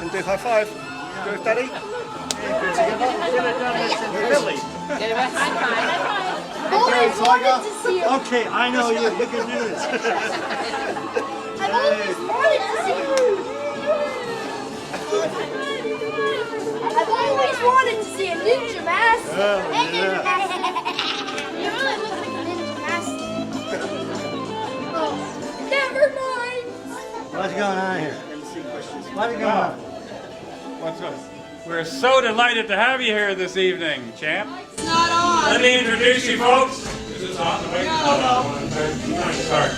and do high five. Go with Daddy. Give a high five. Always wanted to see you. Okay, I know you. You can do this. I've always wanted to see you. I've always wanted to see a ninja mask. Ninja mask. You really look like a ninja mask. Oh, never mind. What's going on here? What's going on? What's up? We're so delighted to have you here this evening, champ. It's not on. Let me introduce you, folks. Is this on? Wait, hold on. Sorry.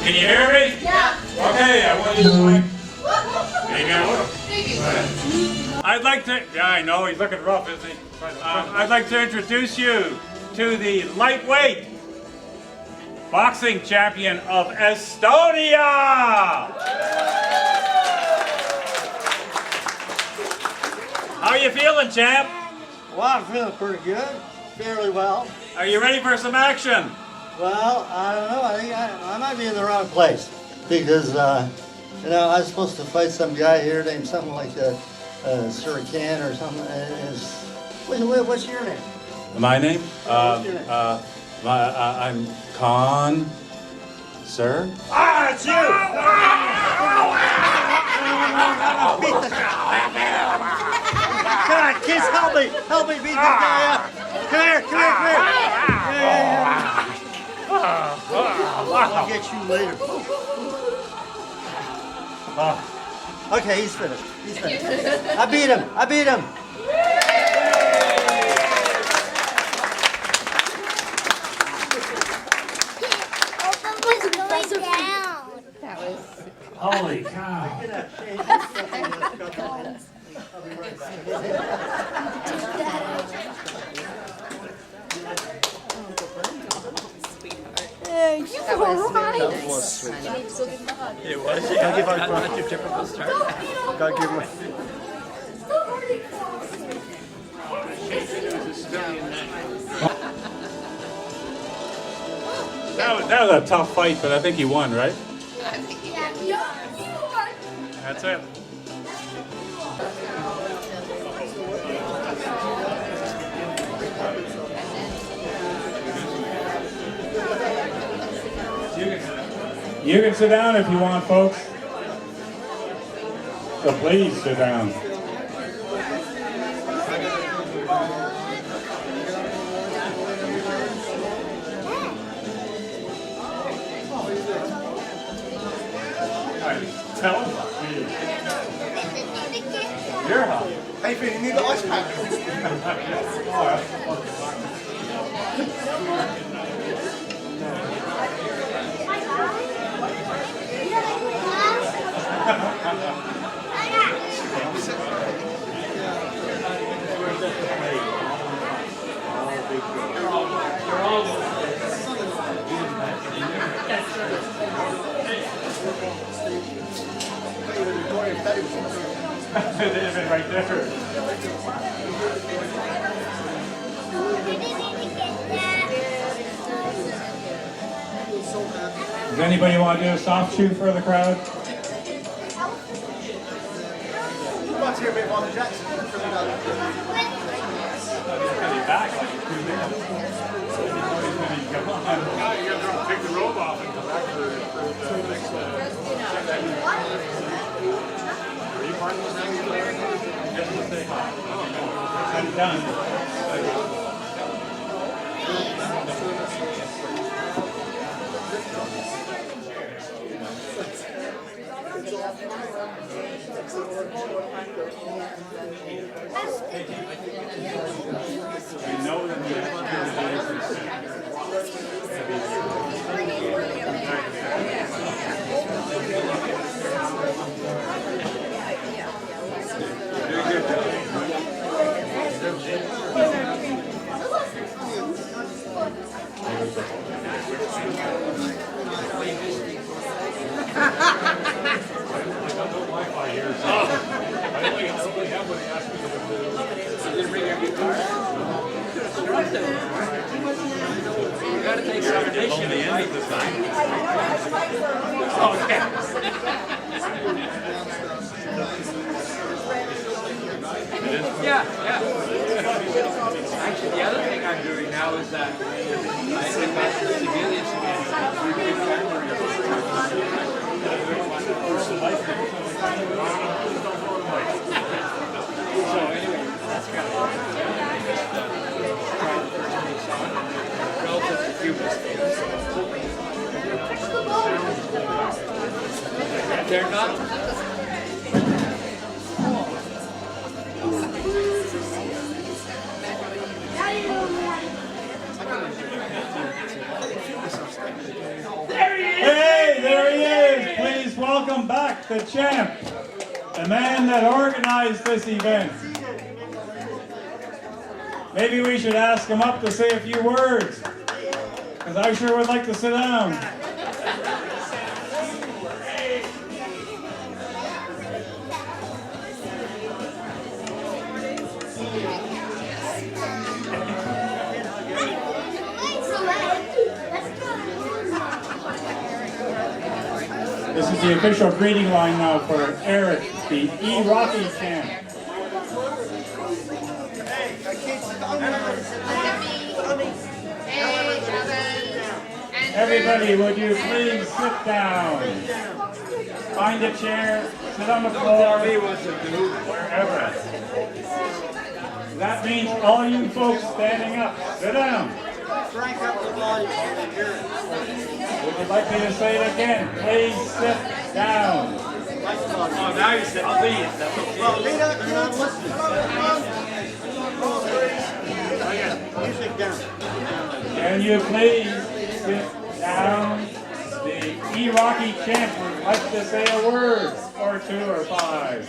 Can you hear me? Yeah. Okay, I want you to like. I'd like to. Yeah, I know he's looking rough, isn't he? I'd like to introduce you to the lightweight boxing champion of Estonia. How you feeling, champ? Well, I'm feeling pretty good. Fairly well. Are you ready for some action? Well, I don't know. I think I might be in the wrong place because, you know, I was supposed to fight some guy here named something like Surican or something. What's your name? My name? What's your name? I'm Khan, sir. Ah, it's you! Beat the Come on, kids, help me! Help me beat this guy up! Come here, come here, come here! I'll get you later. Okay, he's finished. He's finished. I beat him! I beat him! That was. Holy cow. That was sweet. It was. Yeah, give not your typical start. Gotta give him That was a tough fight, but I think he won, right? I think he did. That's it. You can sit down if you want, folks. So please sit down. Tell him. You're hot. Hey, Finn, you need the ice pack. They've been right there. Does anybody want to do a soft shoe for the crowd? I'd like to hear a bit of Michael Jackson. Back like 2 minutes. You're going to take the robe off and come back for the next. Are you part of this thing? Just to say hi. I'm done. We know that the Yeah, yeah. Actually, the other thing I'm doing now is that I invest in civilians again. So anyway, that's kind of relative to few mistakes. They're not. Hey, there he is! Please welcome back the champ, the man that organized this event. Maybe we should ask him up to say a few words, because I sure would like to sit down. This is the official greeting line now for Eric, the E-Rocky champ. Everybody, would you please sit down? Find a chair, sit on the floor, wherever. That means all you folks standing up, sit down. Crank up the volume. Would you like me to say it again? Please sit down. Oh, now you said please. That's okay. Well, you're not listening. Music down. Can you please sit down? The E-Rocky champ would like to say a word, or two, or five.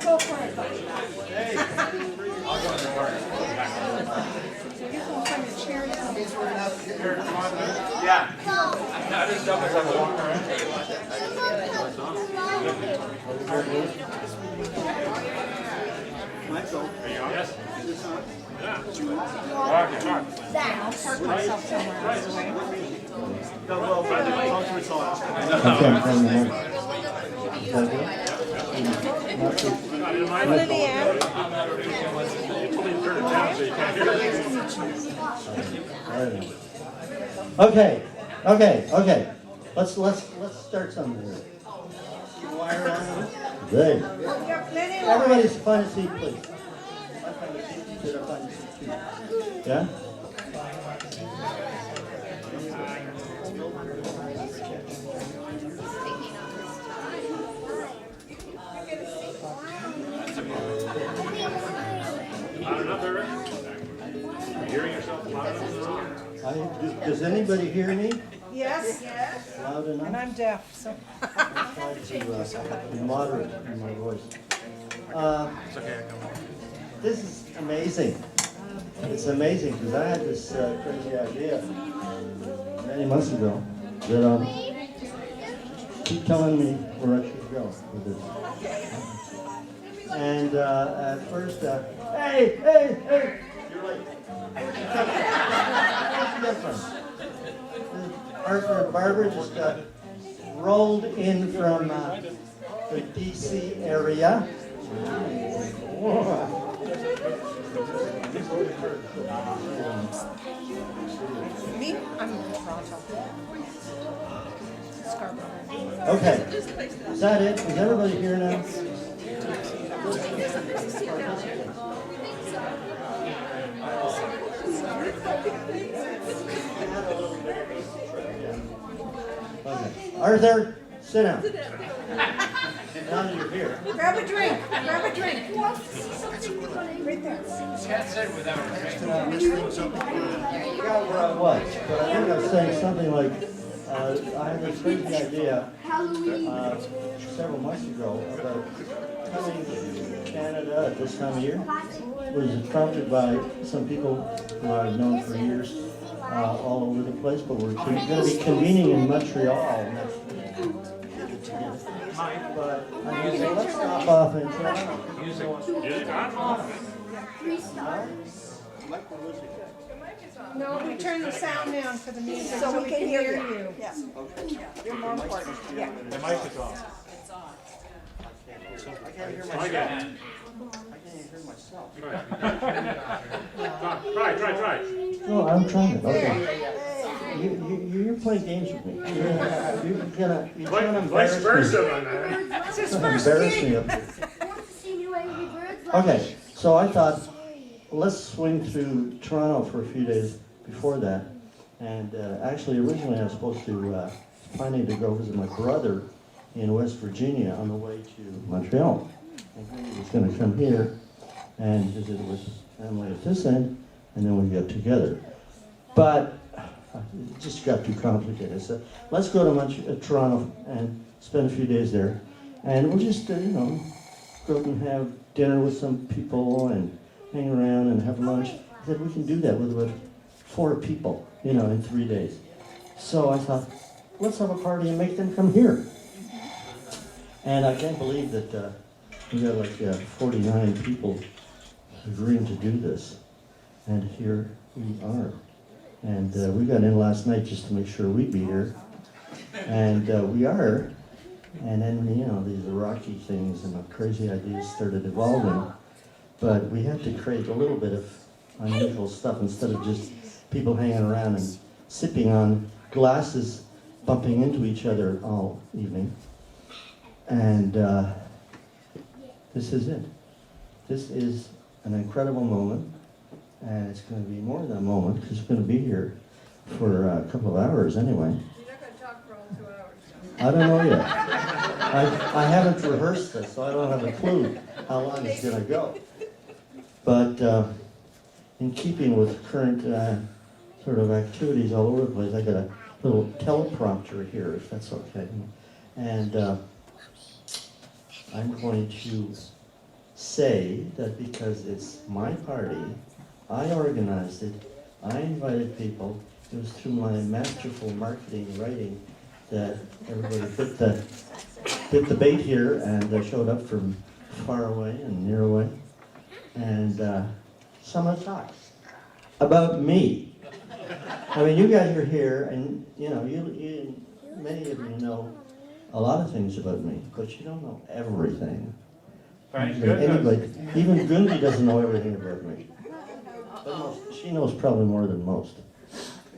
Go for it. I'll go in the corner. Yeah. Not as dumb as I walk around. Michael. Yes. I'll park myself somewhere else away. I'm Lillian. Okay. Let's start something here. Good. Everybody's find a seat, please. Yeah? Does anybody hear me? Yes. Loud enough? And I'm deaf, so. I'll try to be moderate in my voice. This is amazing. It's amazing because I had this crazy idea many months ago that keep telling me where I should go with this. And at first, hey, you're late. Where's the difference? Arthur and Barbara just rolled in from the DC area. Me? I'm in Toronto. Scarborough. Okay, is that it? Is everybody here now? Okay. Arthur, sit down. Now that you're here. Grab a drink. Right there. Can't sit without a drink. Where I was, but I think I was saying something like, I had this crazy idea several months ago about coming to Canada at this time of year. It was prompted by some people who I've known for years all over the place, but we're going to be convening in Montreal next week. But let's stop off in Toronto. No, we turn the sound down for the music so we can hear you. Yes. You're more important. Yeah. The mic is off. I can't hear myself. myself. Try. No, I'm trying it. Okay. You're playing games with me. You're gonna embarrass me. Embarrass me up here. Okay, so I thought, let's swing through Toronto for a few days before that. And actually, originally I was supposed to, planning to go visit my brother in West Virginia on the way to Montreal. And he was going to come here and visit with family at this end, and then we got together. But it just got too complicated. So let's go to Toronto and spend a few days there. And we'll just, go and have dinner with some people and hang around and have lunch. I said, we can do that with 4 people, in 3 days. So I thought, let's have a party and make them come here. And I can't believe that we got like 49 people agreeing to do this. And here we are. And we got in last night just to make sure we'd be here. And we are. And then, these Iraqi things and the crazy ideas started evolving. But we had to create a little bit of unusual stuff instead of just people hanging around and sipping on glasses, bumping into each other all evening. And this is it. This is an incredible moment. And it's going to be more than a moment because it's going to be here for a couple of hours anyway. You're not going to talk for all 2 hours. I don't know yet. I haven't rehearsed this, so I don't have a clue how long it's going to go. But in keeping with current sort of activities all over the place, I got a little teleprompter here, if that's okay. And I'm going to say that because it's my party, I organized it, I invited people, it was through my masterful marketing writing that everybody bit the bait here and showed up from far away and near away. And someone talks about me. I mean, you guys are here and, many of you know a lot of things about me, but you don't know everything. Thank goodness. Anybody, even Gundy doesn't know everything about me. But she knows probably more than most.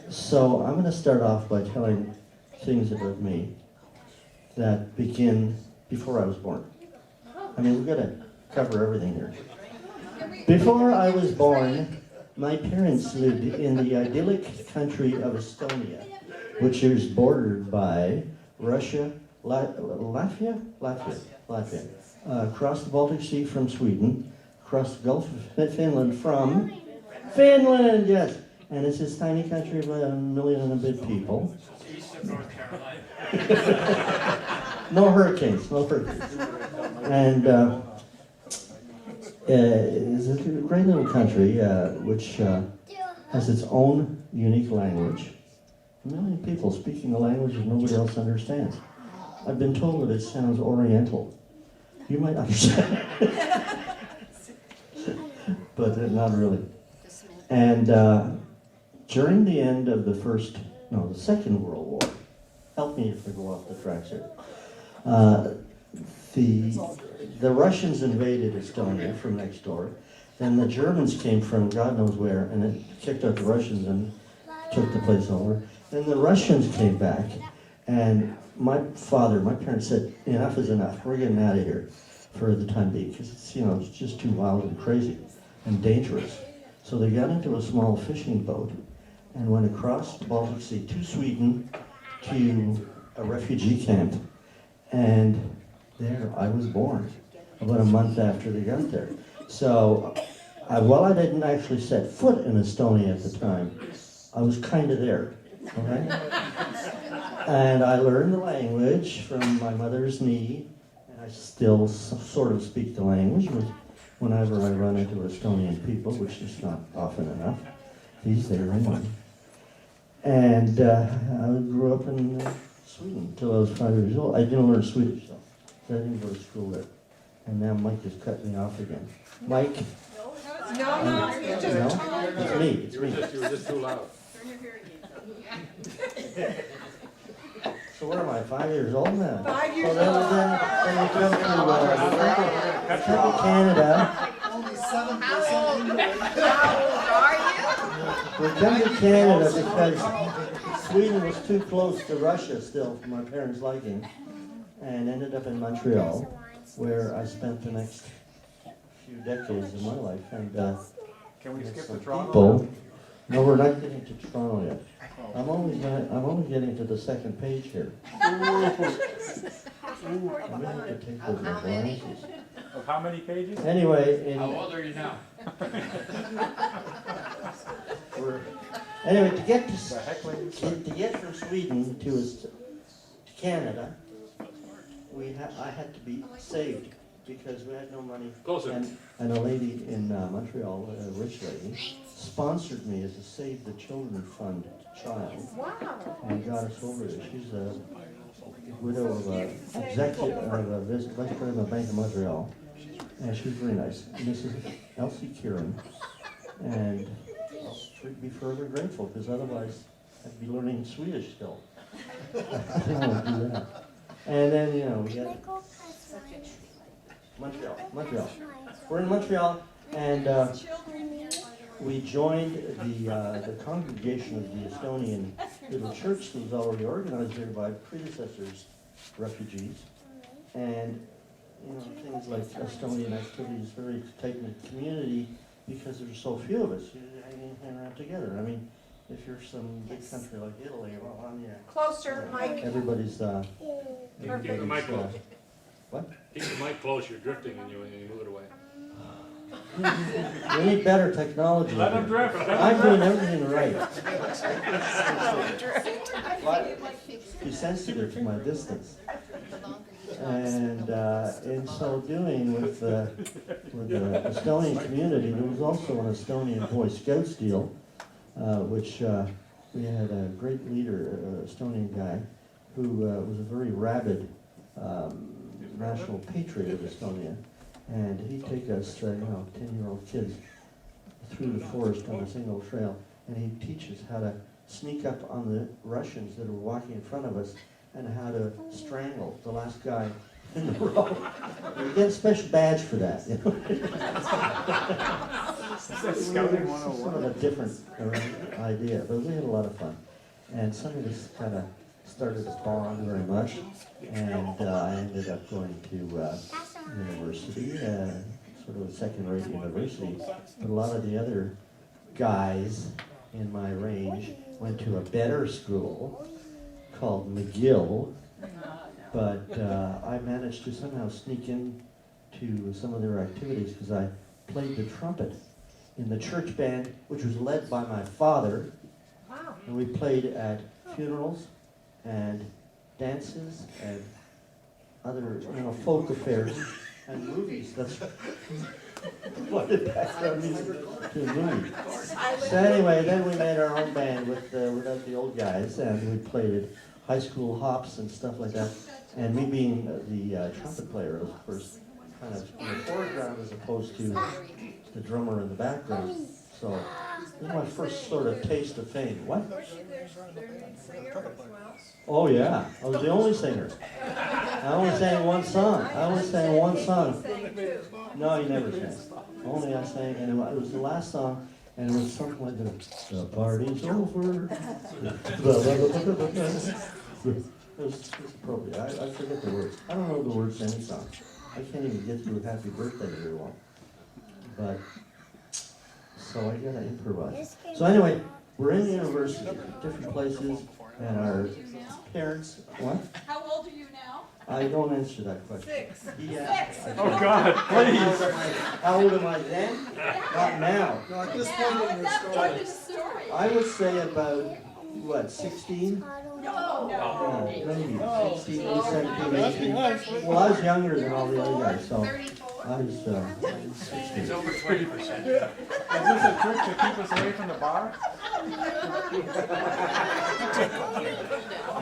So I'm going to start off by telling things about me that begin before I was born. I mean, we've got to cover everything here. Before I was born, my parents lived in the idyllic country of Estonia, which is bordered by Russia, Latvia, across the Baltic Sea from Sweden, across the Gulf of Finland from Finland, yes. And it's this tiny country of 1 million and a bit people. East of North Carolina. No hurricanes. And it's a great little country which has its own unique language. 1 million people speaking a language that nobody else understands. I've been told that it sounds Oriental. You might understand, but not really. And during the end of the Second World War, help me if I go off the tracks here. The Russians invaded Estonia from next door. Then the Germans came from God knows where, and it kicked out the Russians and took the place over. Then the Russians came back, and my parents said, enough is enough. We're getting out of here for the time being, because it's just too wild and crazy and dangerous. So they got into a small fishing boat and went across the Baltic Sea to Sweden to a refugee camp. And there I was born, about a month after they got there. So while I didn't actually set foot in Estonia at the time, I was kind of there, okay? And I learned the language from my mother's knee, and I still sort of speak the language whenever I run into Estonian people, which is not often enough these days anyway. And I grew up in Sweden until I was 5 years old. I didn't learn Swedish though, so I didn't go to school there. And now Mike just cut me off again. Mike? No, you just No? It's me. You were just too loud. So what am I, 5 years old now? 5 years Then we come to Canada. We come to Canada because Sweden was too close to Russia still for my parents' liking, and ended up in Montreal, where I spent the next few decades of my life. And Can we met skip some to Toronto? people. No, we're not getting to Toronto yet. I'm only getting to the second page here. I'm going to have to take those glasses. Of how many pages? Anyway, How old are you now? anyway, to get to The heck, lady? to get from Sweden to Canada, I had to be saved because we had no money. Closer. And a lady in Montreal, a rich lady, sponsored me as a Save the Children Fund child. Wow. And got us over there. She's a widow of a executive of a vice president of the Bank of Montreal. And she was very nice. Mrs. Elsie Kieran. And I'll be forever grateful because otherwise I'd be learning Swedish still. I don't want to do that. And then, you know, we got Montreal. We're in Montreal, and we joined the congregation of the Estonian little church that was already organized there by predecessors, refugees, and you know, things like Estonian activities, very tight-knit community because there's so few of us hanging around together. I mean, if you're some big country like Italy, well, I mean, Closer, Mike. everybody's Keep the mic close. what? Keep the mic close, you're drifting and you move it away. We need better technology. Let him drift. I'm doing everything right. Be sensitive to my distance. And in so doing with the Estonian community, there was also an Estonian Boy Scouts deal, which we had a great leader, an Estonian guy, who was a very rabid national patriot of Estonia. And he'd take us, 10-year-old kids through the forest on a single trail, and he'd teach us how to sneak up on the Russians that were walking in front of us and how to strangle the last guy in the row. You get a special badge for that, you know. Scouting Sort of a different idea, but we had a lot of fun. And some of us kind of started to bond very much, and I ended up going to university, sort of a second-rate university, but a lot of the other guys in my range went to a better school called McGill, but I managed to somehow sneak in to some of their activities because I played the trumpet in the church band, which was led by my father, and we played at funerals and dances and other, folk affairs and movies. That's what did background music to a movie. So anyway, then we made our own band without the old guys, and we played at high school hops and stuff like that. And me being the trumpet player, of course, kind of in the foreground as opposed to the drummer in the background. So this is my first sort of taste of fame. What? Oh yeah, I was the only singer. I only sang one song. No, he never sang. Only I sang, and it was the last song, and it was something like the party's over. It was appropriate. I forget the words. I don't know the words to any song. I can't even get through Happy Birthday very well. But, so I gotta improvise. So anyway, we're in the university, different places, and our parents, what? How old are you now? I don't answer that question. 6. Oh God, please. How old am I then? Not now. No, at this point in your story. I would say about, what, 16? No. Maybe 16, 17, 18. Well, I was younger than all the other guys, so I was 16. It's over 20%. Is this a trick to keep us away from the bar?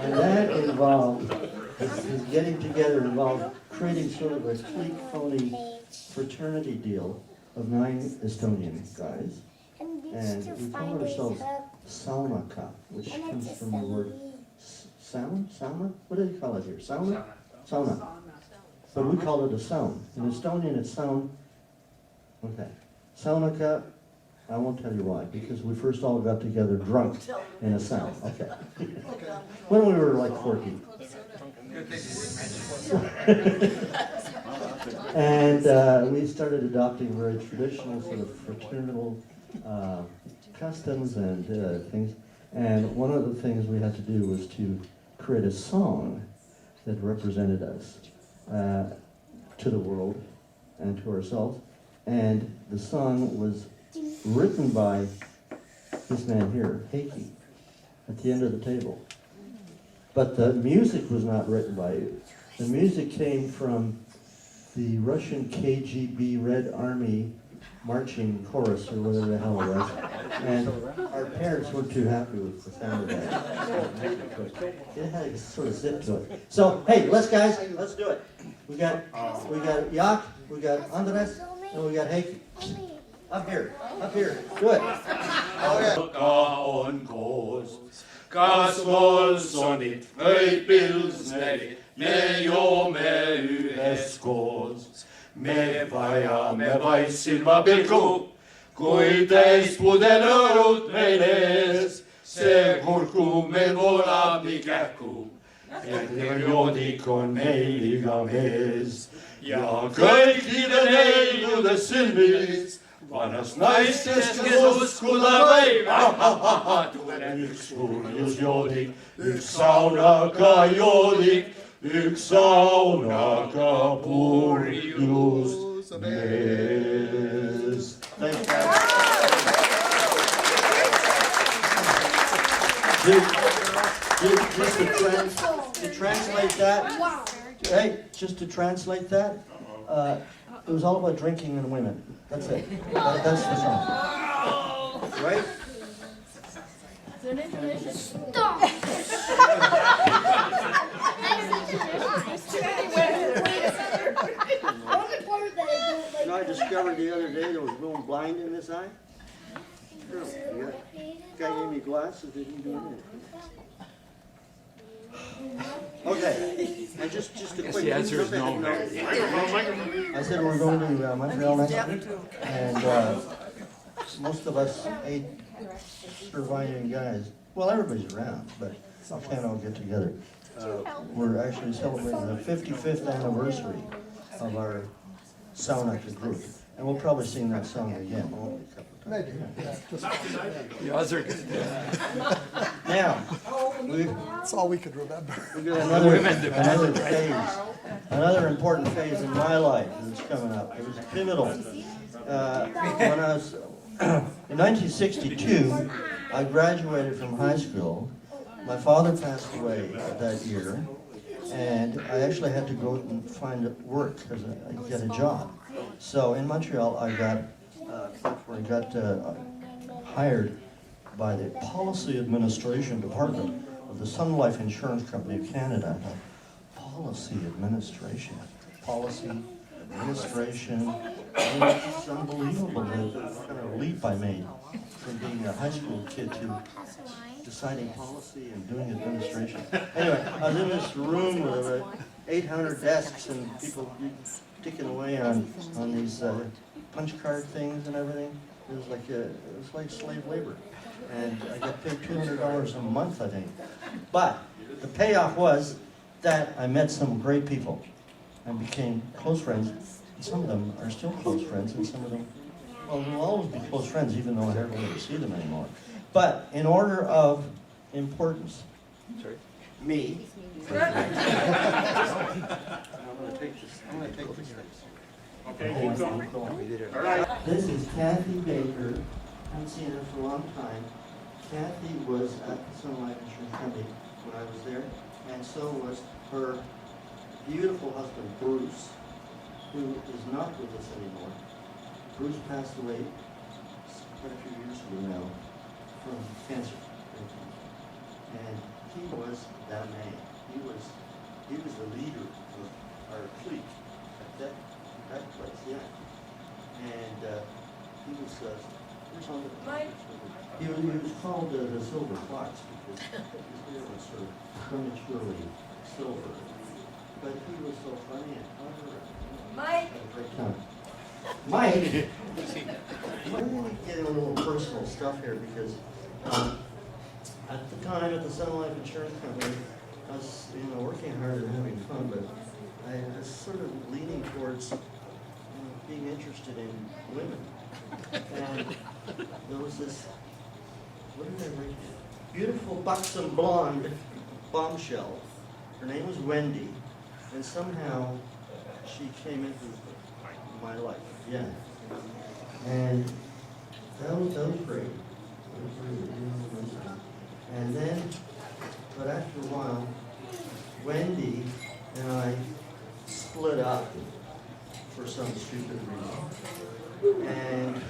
And that involved, this getting together involved creating sort of a clique, phony fraternity deal of 9 Estonian guys. And we call ourselves Saunaka, which comes from the word sauna? What do they call it here? Sauna? Sauna. But we call it a sound. In Estonian it's sound. Okay. Saunica, I won't tell you why, because we first all got together drunk in a sauna. Okay. When we were like 14. And we started adopting very traditional sort of fraternal customs and things. And one of the things we had to do was to create a song that represented us to the world and to ourselves. And the song was written by this man here, Heikki, at the end of the table. But the music was not written by you. The music came from the Russian KGB Red Army marching chorus, or whatever the hell it was. And our parents weren't too happy with the sound of that. It had a sort of zip to it. So, hey, let's do it. We got Jak, we got Andres, and we got Heikki. Up here, do it. On koos, kas Molsonit või Pilsnerit, me joome üheskoos. Me vajame vaid silmapilku, kui täis pudel õlut meil ees, see kurku meil voolab nii kähku. Enne joodik on meil iga mees ja kõikide neiude silmis vanast naistest, kes uskuda võib, tuleb üks purjus joodik, üks saunaga joodik, üks saunaga purjus mees. To translate that, hey, just to translate that, it was all about drinking and women. That's it. That's the song. Right? Stop! You know, I discovered the other day there was going blind in this eye. Sure. Guy gave me glasses, didn't do anything. Okay, and just a quick. The answer is no. I said we're going to Montreal next week, and most of us 8 surviving guys, well, everybody's around, but we can't all get together. We're actually celebrating the 55th anniversary of our Saunica group, and we'll probably sing that song again. Only a couple of times. The odds are good. Now, That's all we could remember. we got another phase, another important phase in my life that's coming up. It was pivotal. When I was in 1962, I graduated from high school. My father passed away that year, and I actually had to go and find work because I get a job. So in Montreal, I got hired by the Policy Administration Department of the Sun Life Insurance Company of Canada. Policy Administration. It's unbelievable the kind of leap I made from being a high school kid to deciding policy and doing administration. Anyway, I was in this room with about 800 desks and people ticking away on these punch card things and everything. It was like slave labor. And I got paid $200 a month, I think. But the payoff was that I met some great people and became close friends. And some of them are still close friends, and some of them, well, we'll always be close friends, even though I hardly ever see them anymore. But in order of importance, me. I'm gonna take this. Okay, keep going. All right. This is Kathy Baker. I haven't seen her for a long time. Kathy was at the Sun Life Insurance Company when I was there, and so was her beautiful husband, Bruce, who is not with us anymore. Bruce passed away quite a few years ago now from cancer. And he was that man. He was the leader of our fleet at that place, yeah. And he was he was called the Silver Fox because his hair was sort of prematurely silver. But he was so funny and clever. Mike! Had a great time. Mike, we're going to get a little personal stuff here because at the time at the Sun Life Insurance Company, I was working hard and having fun, but I was sort of leaning towards being interested in women. And there was this, what did I write? Beautiful, buxom, blonde bombshell. Her name was Wendy, and somehow she came into my life. Yeah. And that was great. And then, but after a while, Wendy and I split up for some stupid reason. And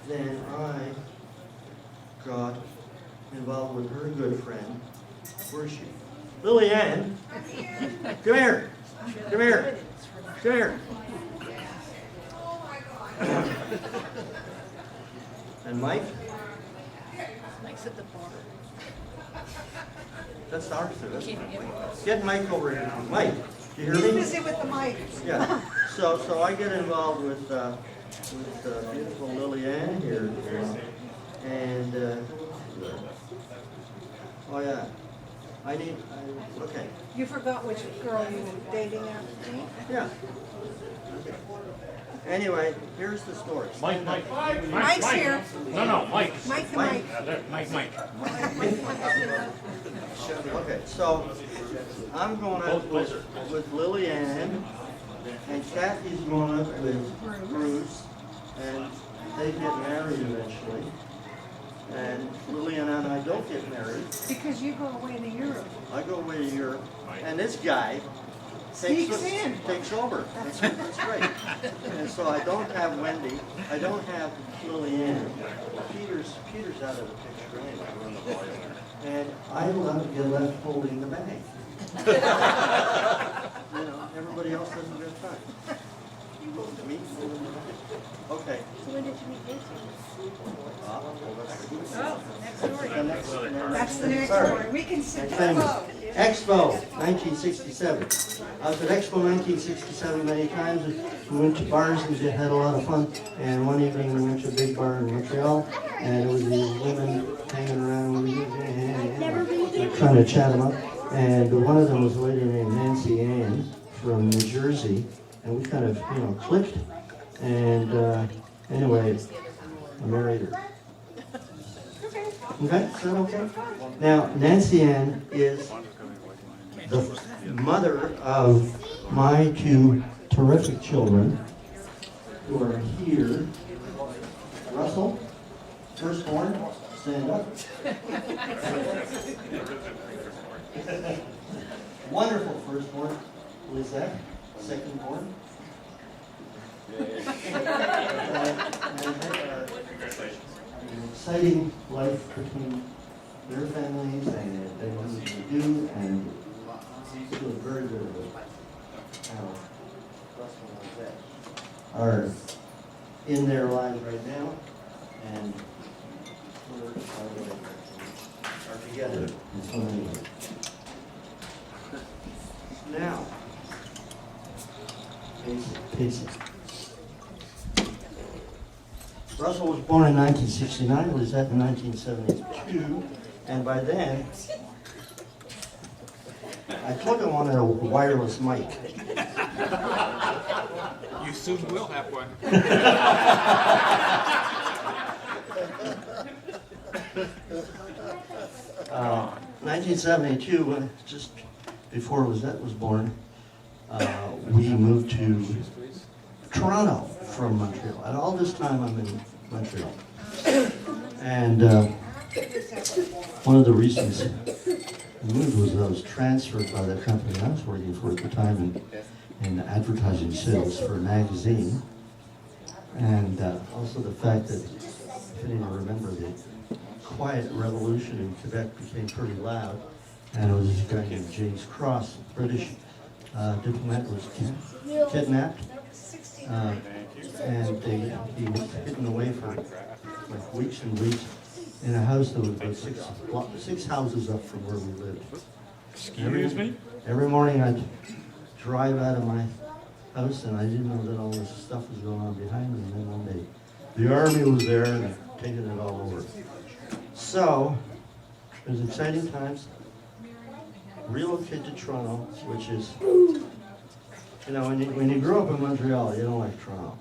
then I got involved with her good friend. Where is she? Lillian, come here. Come here. Come here. And Mike? Mike's at the bar. That's Arthur. Get Mike over here. Mike, do you hear He's me? busy with the mic. Yeah. So I get involved with beautiful Lillian here. And, oh yeah. Okay. You forgot which girl you were dating after me? Yeah. Anyway, here's the story. Mike's here. No, Mike. Mike the mic. Mike. Okay, so I'm going up with Lillian, and Kathy's going up with Bruce, and they get married eventually. And Lillian and I don't get married. Because you go away to Europe. I go away to Europe, and this guy takes over. That's great. And so I don't have Wendy. I don't have Lillian. Peter's out of the picture anyway. And I get left holding the bag. Everybody else has a good time. Me holding the bag. Okay. So when did you meet Nancy? That's the next story. We can sit there. Expo, 1967. I was at Expo 1967 many times. We went to bars and had a lot of fun. And one evening we went to a big bar in Montreal, and it was these women hanging around trying to chat them up. And one of them was a lady named Nancy Ann from New Jersey, and we kind of, clicked. And anyway, I married her. Okay, is that okay? Now, Nancy Ann is the mother of my two terrific children who are here. Russell, firstborn, stand up. Wonderful firstborn. Lizette, secondborn. An exciting life between their families and what they do, and feel very good about how Russell and Lizette are in their lives right now, and are together in so many ways. Now, Casey. Russell was born in 1969, Lizette in 1972, and by then, I took him on a wireless mic. You soon will have one. 1972, when just before Lizette was born, we moved to Toronto from Montreal. And all this time I'm in Montreal. And one of the reasons I moved was I was transferred by the company I was working for at the time in advertising sales for a magazine. And also the fact that, if any of you remember, the quiet revolution in Quebec became pretty loud. And it was this guy named James Cross, British diplomat, was kidnapped. And he was hidden away for like weeks and weeks in a house that was about six houses up from where we lived. Excuse me? Every morning I'd drive out of my house, and I didn't know that all this stuff was going on behind me. And then one day, the army was there and taking it all over. So, it was exciting times. Relocate to Toronto, which is, you know, when you grow up in Montreal, you don't like Toronto.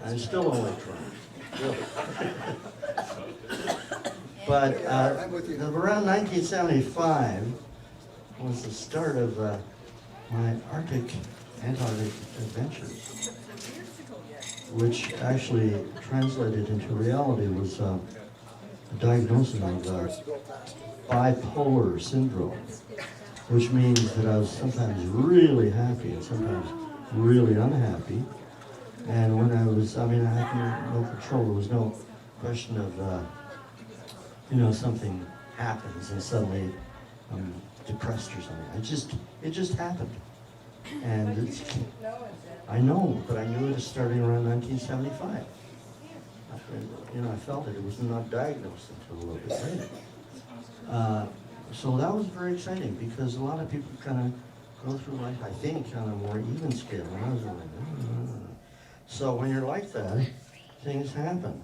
I still don't like Toronto, really. But around 1975 was the start of my Antarctic adventures, which actually translated into reality was a diagnosis of bipolar syndrome, which means that I was sometimes really happy and sometimes really unhappy. And when I had no control. There was no question of, you know, something happens and suddenly I'm depressed or something. It just happened. And I know, but I knew it was starting around 1975. You know, I felt it. It was not diagnosed until a little bit later. So that was very exciting because a lot of people kind of go through life, I think, on a more even scale. And I was like, So when you're like that, things happen.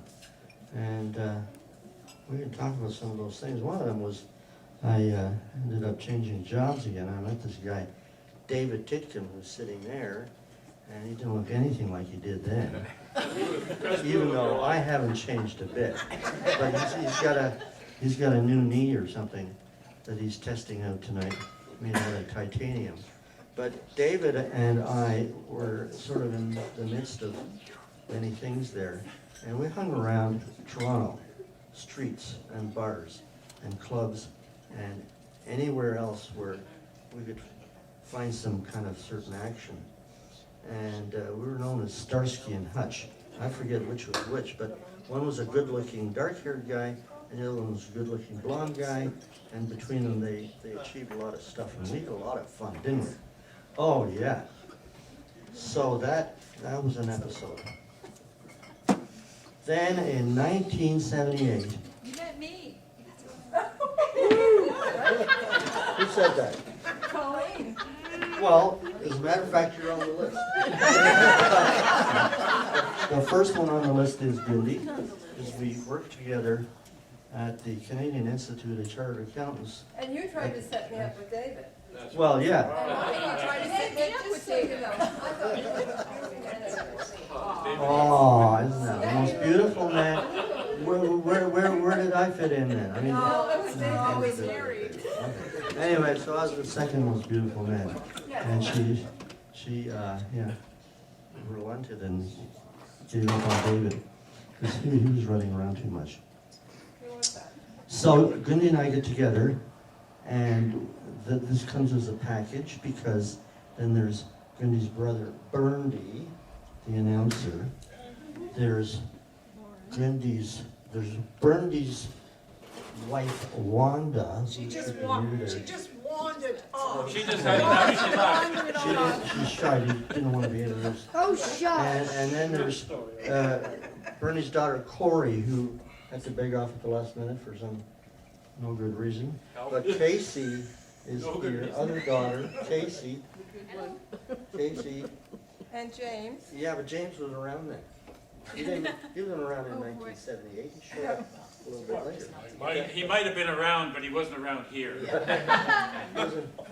And we can talk about some of those things. One of them was I ended up changing jobs again. I met this guy, David Titkin, who's sitting there, and he didn't look anything like he did then. Even though I haven't changed a bit. But he's got a new knee or something that he's testing out tonight, made out of titanium. But David and I were sort of in the midst of many things there, and we hung around Toronto, streets and bars and clubs and anywhere else where we could find some kind of certain action. And we were known as Starsky and Hutch. I forget which was which, but one was a good-looking dark-haired guy, and the other one was a good-looking blonde guy, and between them they achieved a lot of stuff, and we had a lot of fun, didn't we? Oh, yeah. So that was an episode. Then in 1978... You met me. Who said that? Colleen. Well, as a matter of fact, you're on the list. The first one on the list is Bindi, because we worked together at the Canadian Institute of Chartered Accountants. And you tried to set me up with David. Well, yeah. And you tried to set me up with David. Oh, isn't that the most beautiful man? Where did I fit in then? I mean, I was married. Anyway, so I was the second most beautiful man, and she relented and gave up on David because he was running around too much. So Gundy and I get together, and this comes as a package because then there's Gundy's brother Burndy, the announcer. There's Burndy's wife Wanda. She just wandered off. She just had enough. She's shy. She didn't want to be introduced. Oh, shucks. And then there's Bernie's daughter Corey, who had to beg off at the last minute for some no good reason. But Casey is the other daughter, Casey. And James. Yeah, but James was around then. He was around in 1978. He showed up a little bit later. He might have been around, but he wasn't around here.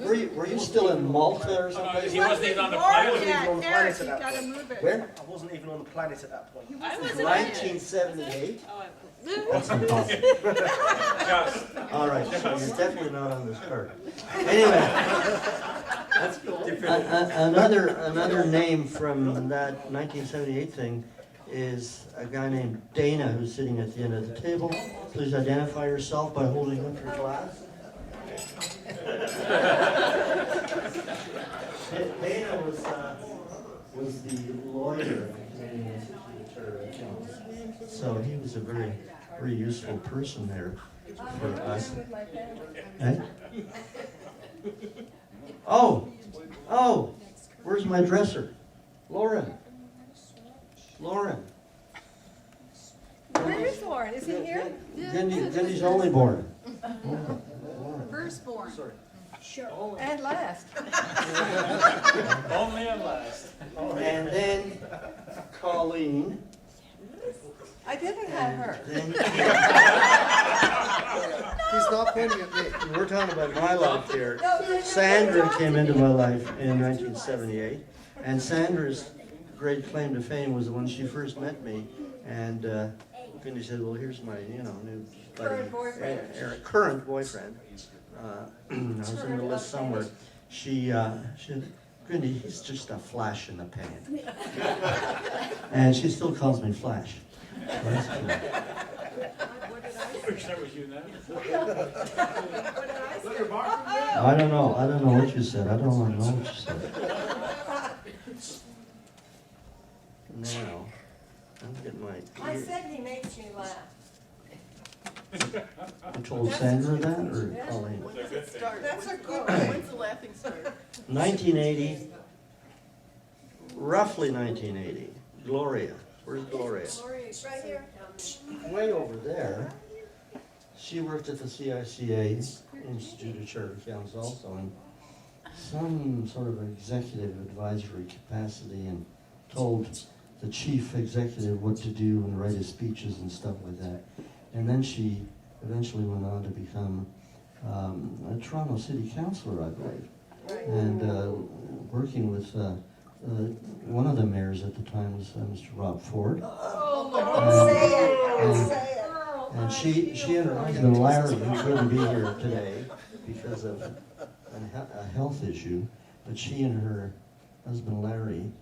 Were you still in Malta or something? He wasn't even on the planet. Eric, you gotta move it. Where? I wasn't even on the planet at that point. 1978? That's impossible. Just. All right, so you're definitely not on this card. Anyway, another name from that 1978 thing is a guy named Dana who's sitting at the end of the table. Please identify yourself by holding up your glass. Dana was the lawyer at the Canadian Institute of Chartered Accountants. So he was a very useful person there for us. Eh? Oh, where's my dresser? Lauren. Where is Lauren? Is he here? Gundy's only born. Firstborn. Sorry. Sure. And last. Only at last. And then Colleen. I didn't have her. Then He's not pointing at me. we're talking about my life here. No, you're Sandra talking came to into me. my life in 1978, and Sandra's great claim to fame was when she first met me, and Cindy said, "Well, here's my, new buddy, Current boyfriend. current boyfriend." I was in the list somewhere. She said, "Cindy, he's just a flash in the pan," and she still calls me Flash. So that's cool. I wish that was you now. I don't know what you said. I don't want to know what you said. Now, I'm getting my. I said he makes me laugh. I told Sandra that or Colleen? That's a good one. When's the laughing start? 1980, roughly 1980. Gloria, where's Gloria? Right here. Way over there. She worked at the CICA, Institute of Charter Accounts also, in some sort of executive advisory capacity, and told the chief executive what to do and write his speeches and stuff like that. And then she eventually went on to become a Toronto City Councillor, I believe, and working with one of the mayors at the time was Mr. Rob Ford. And she and her husband Larry, who couldn't be here today because of a health issue, but she and her husband Larry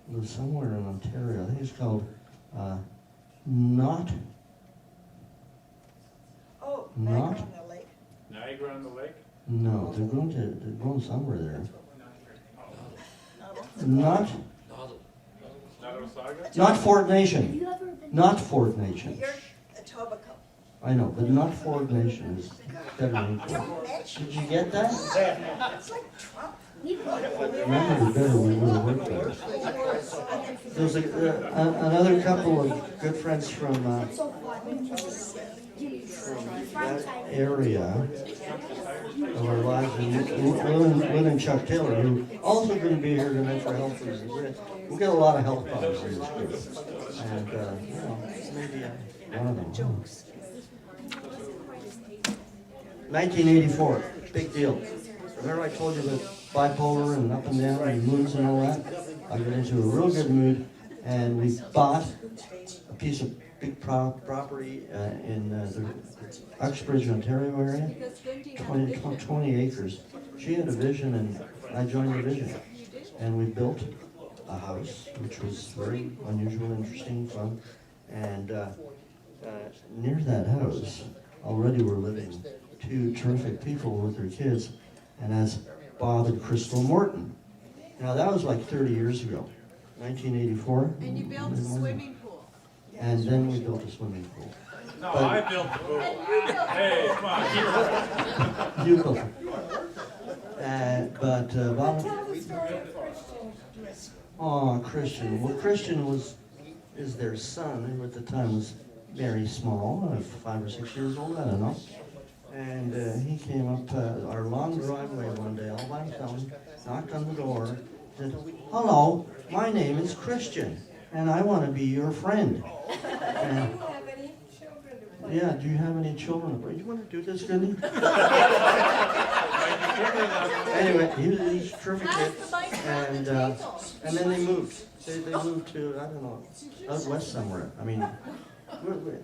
live somewhere in Ontario. I think it's called Not. Oh, Not? back on the lake. Niagara on the lake? No, they're going somewhere there. Not Not Osaka? Not Fort Nation. Not Fort Nation. You're a Etobicoke. I know, but not Fort Nation is better than Fort. Did you get that? It's like Trump. Remember, better we would have worked better. There's another couple of good friends from that area of our lives, and Lynn and Chuck Taylor, who also going to be here tonight for health reasons. We get a lot of health problems in this group, and maybe one of them. 1984, big deal. Remember I told you about bipolar and up and down and moods and all that? I got into a real good mood, and we bought a piece of big property in the Uxbridge, Ontario area, 20 acres. She had a vision, and I joined the vision. And we built a house, which was very unusual, interesting, fun. And near that house, already were living two terrific people with their kids, and that's Bob and Crystal Morton. Now that was like 30 years ago, 1984. And you built a swimming pool. And then we built a swimming pool. No, I built the pool. Hey, come on, keep it. You built it. But Bob. Tell the story of Christian. Oh, Christian. Well, Christian is their son, who at the time was very small, 5 or 6 years old, I don't know. And he came up our long driveway one day all by himself, knocked on the door, said, "Hello, my name is Christian, and I want to be your friend." Do you have any children to play? Yeah, do you have any children? Do you want to do this, Cindy? Anyway, he's a terrific kid, and then they moved. They moved to, I don't know, out west somewhere. I mean,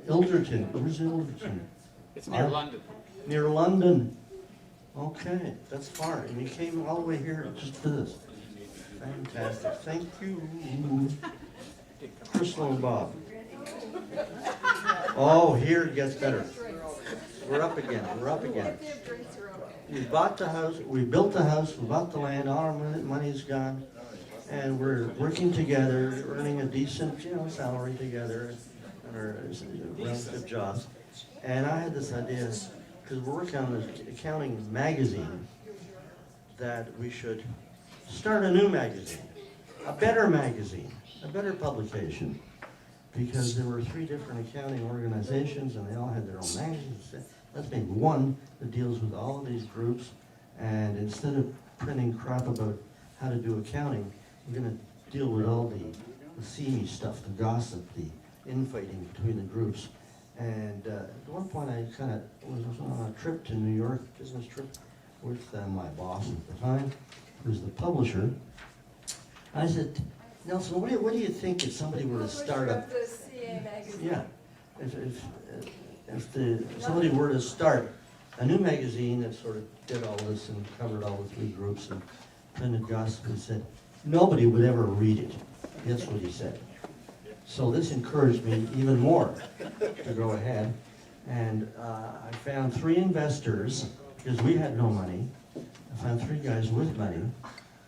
Ilderton. Where's Ilderton? It's near London. Near London. Okay, that's far. And you came all the way here just for this. Fantastic. Thank you. Crystal and Bob. Oh, here it gets better. We're up again. We're up again. We bought the house. We built the house. We bought the land. All our money's gone. And we're working together, earning a decent, salary together in our relative jobs. And I had this idea, because we're working on an accounting magazine, that we should start a new magazine, a better publication, because there were 3 different accounting organizations, and they all had their own magazines. Let's make one that deals with all of these groups And instead of printing crap about how to do accounting, we're gonna deal with all the seamy stuff, the gossip, the infighting between the groups. And at one point I kind of was on a trip to New York, business trip, with my boss at the time, who was the publisher. I said, Nelson, what do you think if somebody were to start up? The CA magazine. Yeah, if somebody were to start a new magazine that sort of did all this and covered all the three groups and printed gossip, he said, nobody would ever read it. That's what he said. So this encouraged me even more to go ahead. And I found 3 investors, because we had no money. I found 3 guys with money,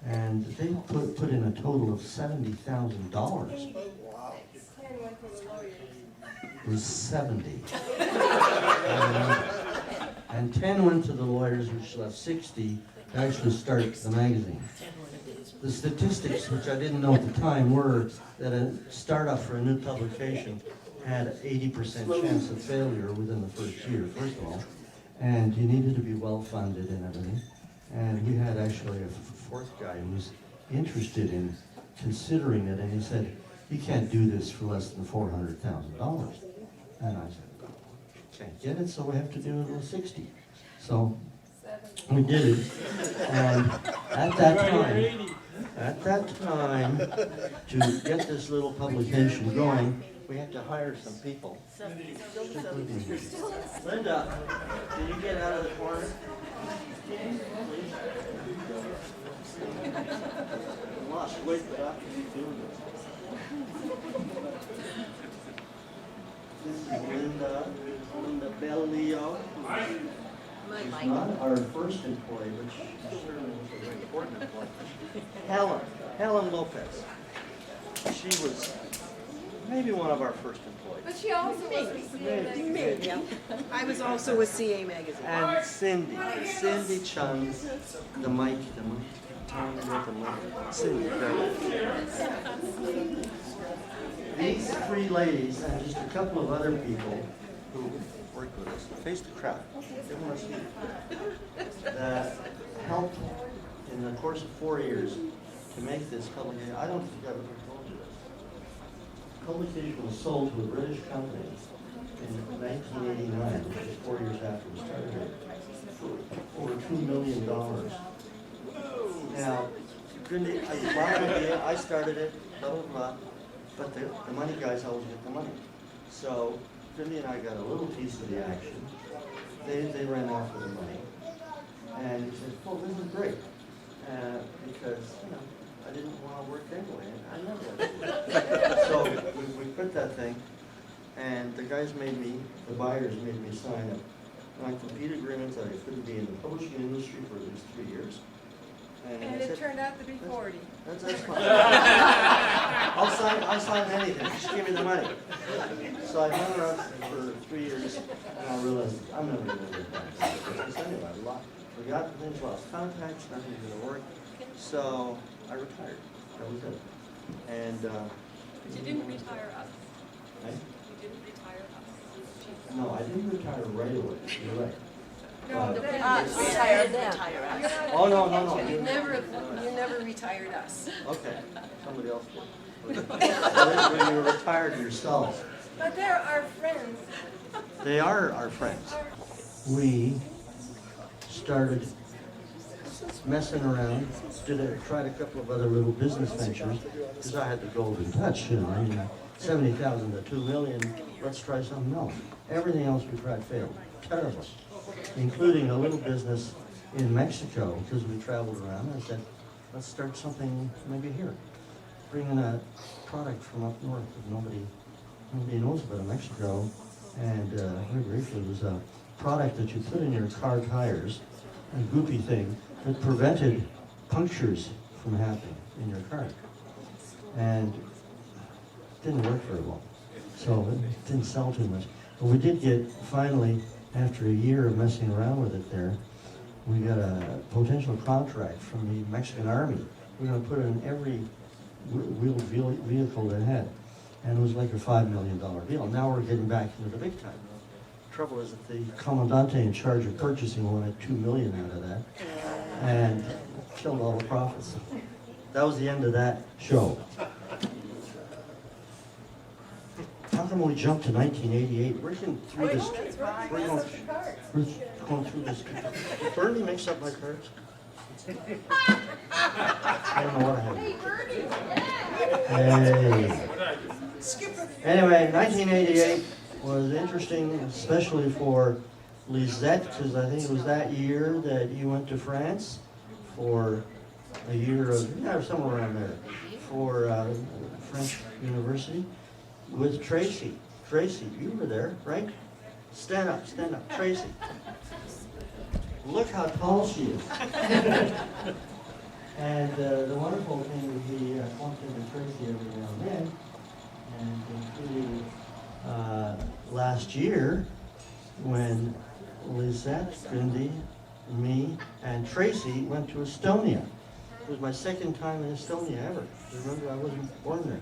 and they put in a total of $70,000. Ken went to the lawyers. It was 70. And 10 went to the lawyers, which left 60 to actually start the magazine. The statistics, which I didn't know at the time, were that a startup for a new publication had 80% chance of failure within the first year, first of all. And you needed to be well-funded and everything. And we had actually a 4th guy who was interested in considering it, and he said, you can't do this for less than $400,000. And I said, can't get it, so we have to do it with 60. So we did it, and at that time, to get this little publication going, we had to hire some people. Linda, can you get out of the corner? Please. I lost weight, but I can doing this. This is Linda Bellio. She's not our first employee, but she certainly was a very important employee. Helen Lopez. She was maybe one of our first employees. But she also was with CA magazine. I was also with CA magazine. And Cindy Chung, the mic, Cindy. These 3 ladies and just a couple of other people who worked with us faced the crowd. They want to see that helped in the course of 4 years to make this publication. I don't think I've ever told you this. Publication was sold to a British company in 1989, which is 4 years after we started it, for over $2 million. Now, I started it, blah, blah, blah, but the money guys always get the money. So, Cindy and I got a little piece of the action. They ran off with the money. And he said, well, this is great. Because, I didn't want to work anyway. And I never wanted to. So we quit that thing. And the guys the buyers made me sign a non-compete agreement that I couldn't be in the publishing industry for at least 3 years. And it turned out to be 40. That's fine. I'll sign anything. Just give me the money. So I hung around for 3 years, and I realized I'm never going to get back. Because anyway, forgot things, lost contacts, nothing was going to work. So I retired. That was it. And But you didn't retire us. I, You didn't retire us. no, I didn't retire right away. You're right. No, Retired them. Oh no. You never retired us. Okay, somebody else did. When you retired yourself. but they're our friends. They are our friends. We started messing around, tried a couple of other little business ventures, because I had the golden touch, $70,000 to $2 million, let's try something else. Everything else we tried failed, terribly, including a little business in Mexico, because we traveled around. I said, let's start something maybe here. Bring in a product from up north that nobody knows about in Mexico. And very briefly, it was a product that you put in your car tires, a goopy thing that prevented punctures from happening in your car. And it didn't work very well. So it didn't sell too much. But we did get, finally, after a year of messing around with it there, we got a potential contract from the Mexican Army. We were going to put it in every wheeled vehicle they had. And it was like a $5 million deal. Now we're getting back into the big time. The trouble is that the Comandante in charge of purchasing wanted $2 million out of that. and killed all the prophets. That was the end of that show. How come we jumped to 1988? We're getting through this. We're going through this. Did Bernie mix up my cards? I don't know what happened. Hey. Anyway, 1988 was interesting, especially for Lisette, because I think it was that year that you went to France for a year of, yeah, somewhere around there, for French University with Tracy. Tracy, you were there, right? Stand up, Tracy. Look how tall she is. And the wonderful thing would be bumped into Tracy every now and then, and including last year when Lisette, Cindy, me, and Tracy went to Estonia. It was my second time in Estonia ever. Remember, I wasn't born there.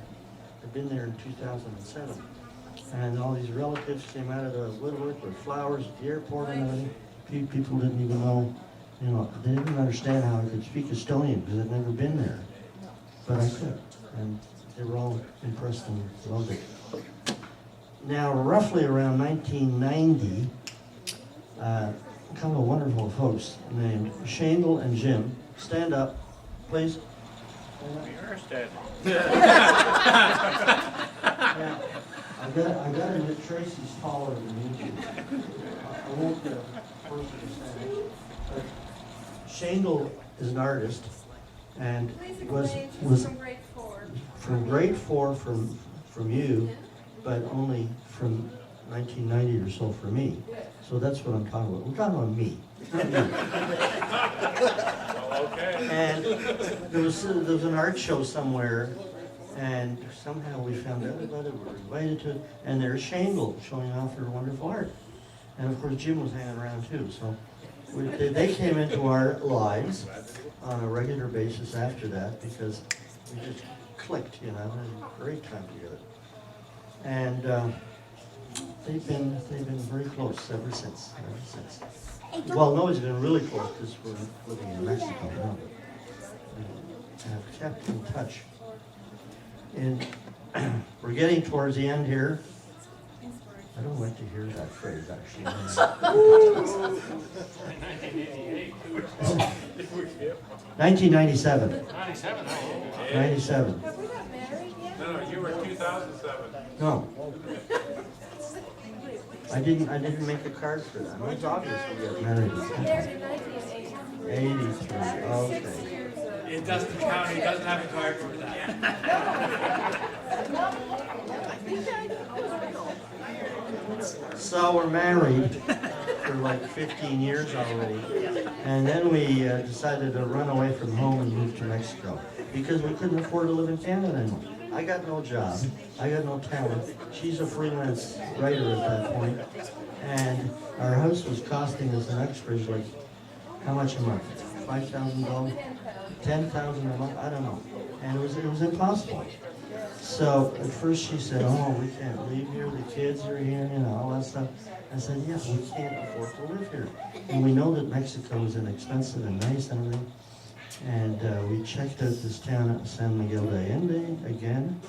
I'd been there in 2007. And all these relatives came out of the woodwork with flowers at the airport and everything. People didn't even know, you know, they didn't understand how I could speak Estonian because I'd never been there. But I could. And they were all impressed and loved it. Now, roughly around 1990, a couple of wonderful folks named Shandel and Jim, stand up, please. Now, I got to admit, Tracy's taller than you. I won't get a person to stand next. But Shandel is an artist and was from grade 4. from grade 4 from you, but only from 1990 or so for me. So that's what I'm talking about. We're talking about me. Not you. Okay. And there was an art show somewhere, and somehow we found out about it. We were invited to it, and there's Shandel showing off her wonderful art. And of course, Jim was hanging around too. So they came into our lives on a regular basis after that because we just clicked, you know, and had a great time together. And they've been very close ever since. Well, nobody's been really close because we're living in Mexico now, but have kept in touch. And we're getting towards the end here. I don't like to hear that phrase, actually. 1997. 97. Have we got married yet? No, you were 2007. No. I didn't make a card for that. It's obvious we got married. Married in 1983. 83. Okay. 6 years of... It doesn't count, he doesn't have a card for that. So we're married for like 15 years already. And then we decided to run away from home and move to Mexico because we couldn't afford to live in Canada anymore. I got no job. I got no talent. She's a freelance writer at that point. And our house was costing us an extra, like, how much a month? $5,000? $10,000 a month? I don't know. And it was impossible. So at first she said, oh, we can't leave here, the kids are here, you know, all that stuff. I said, yeah, we can't afford to live here. And we know that Mexico is inexpensive and nice and everything. And we checked out this town at San Miguel de Allende again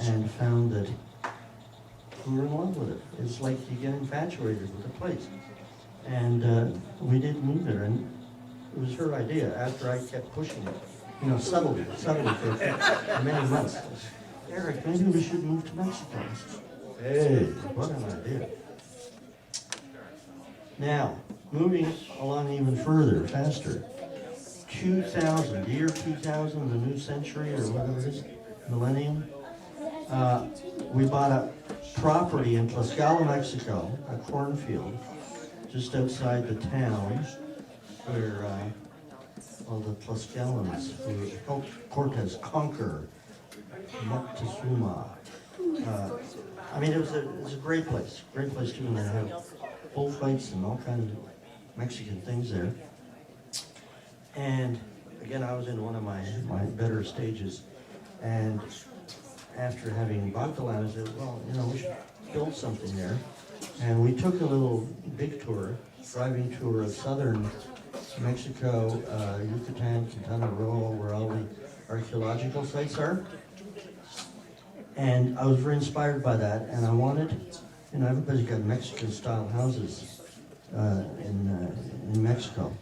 and found that we were in love with it. It's like you get infatuated with the place. And we did move there, and it was her idea after I kept pushing it, you know, subtly for many months. Eric, maybe we should move to Mexico. Hey, what an idea. Now, moving along even further, faster. 2000, the year 2000, the new century, or whatever it is, millennium, we bought a property in Tlaxcala, Mexico, a cornfield, just outside the town, where all the Tlaxcalans who helped Cortez conquer Moctezuma. I mean, it was a great place too, and they have bullfights and all kinds of Mexican things there. And again, I was in one of my better stages, and after having bought the land, I said, well, you know, we should build something there. And we took a little big tour, driving tour of southern Mexico, Yucatan, Quintana Roo, where all the archaeological sites are. And I was very inspired by that, and I wanted, you know, everybody's got Mexican-style houses in Mexico.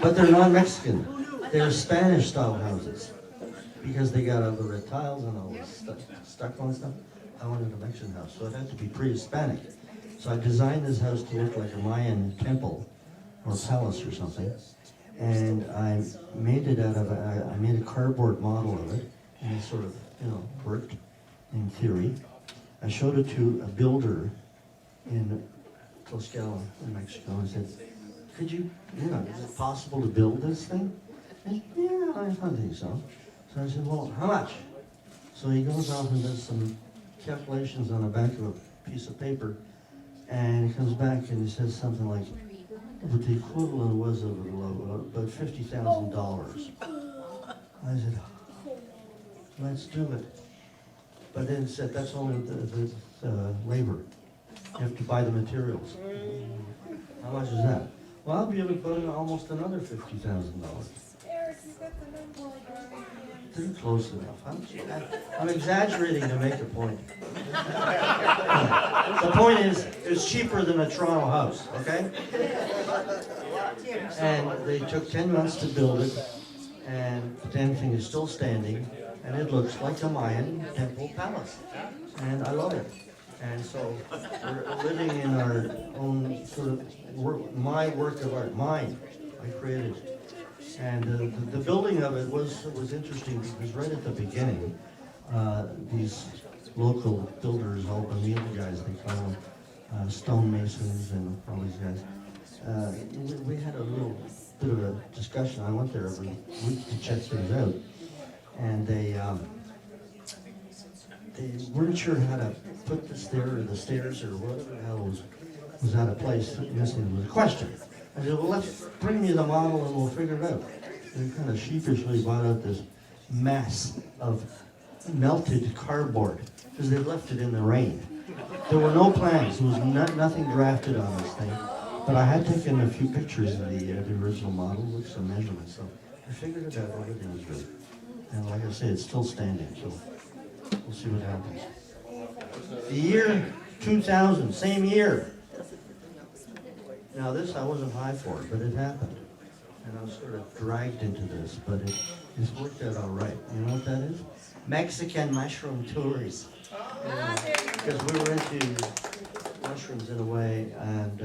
But they're not Mexican. They're Spanish-style houses because they got all the red tiles and all this stucco and stuff. I wanted a Mexican house, so it had to be pre-Hispanic. So I designed this house to look like a Mayan temple or palace or something. And I made it out of, I made a cardboard model of it, and it sort of, you know, worked in theory. I showed it to a builder in Tlaxcala, in Mexico, and said, could you know, is it possible to build this thing? And yeah, I think so. So I said, well, how much? So he goes off and does some calculations on the back of a piece of paper, and he comes back and he says something like, but the equivalent was of about $50,000. I said, let's do it. But then it said, that's only the labor. You have to buy the materials. How much is that? Well, I'll be able to put in almost another $50,000. Eric, you got the number on Pretty close enough. I'm exaggerating to make a point. The point is, it's cheaper than a Toronto house, okay? And they took 10 months to build it, and the damn thing is still standing, and it looks like a Mayan temple palace. And I love it. And so we're living in our own sort of work, my work of art, mine. I created it. And the building of it was interesting because right at the beginning, these local builders, all the meal guys, they call them stonemasons and all these guys, we had a little bit of a discussion. I went there every week to check things out. And they weren't sure how to put the stairs or whatever the hell was out of place. Missing was a question. I said, well, let's bring me the model and we'll figure it out. They kind of sheepishly brought out this mass of melted cardboard because they left it in the rain. There were no plans. There was nothing drafted on this thing. But I had taken a few pictures of the original model with some measurements. So I figured it out. Everything was good. And like I say, it's still standing. So we'll see what happens. The year 2000, same year. Now this I wasn't high for, but it happened. And I was sort of dragged into this, but it's worked out all right. You know what that is? Mexican mushroom tours. Because we were into mushrooms in a way, and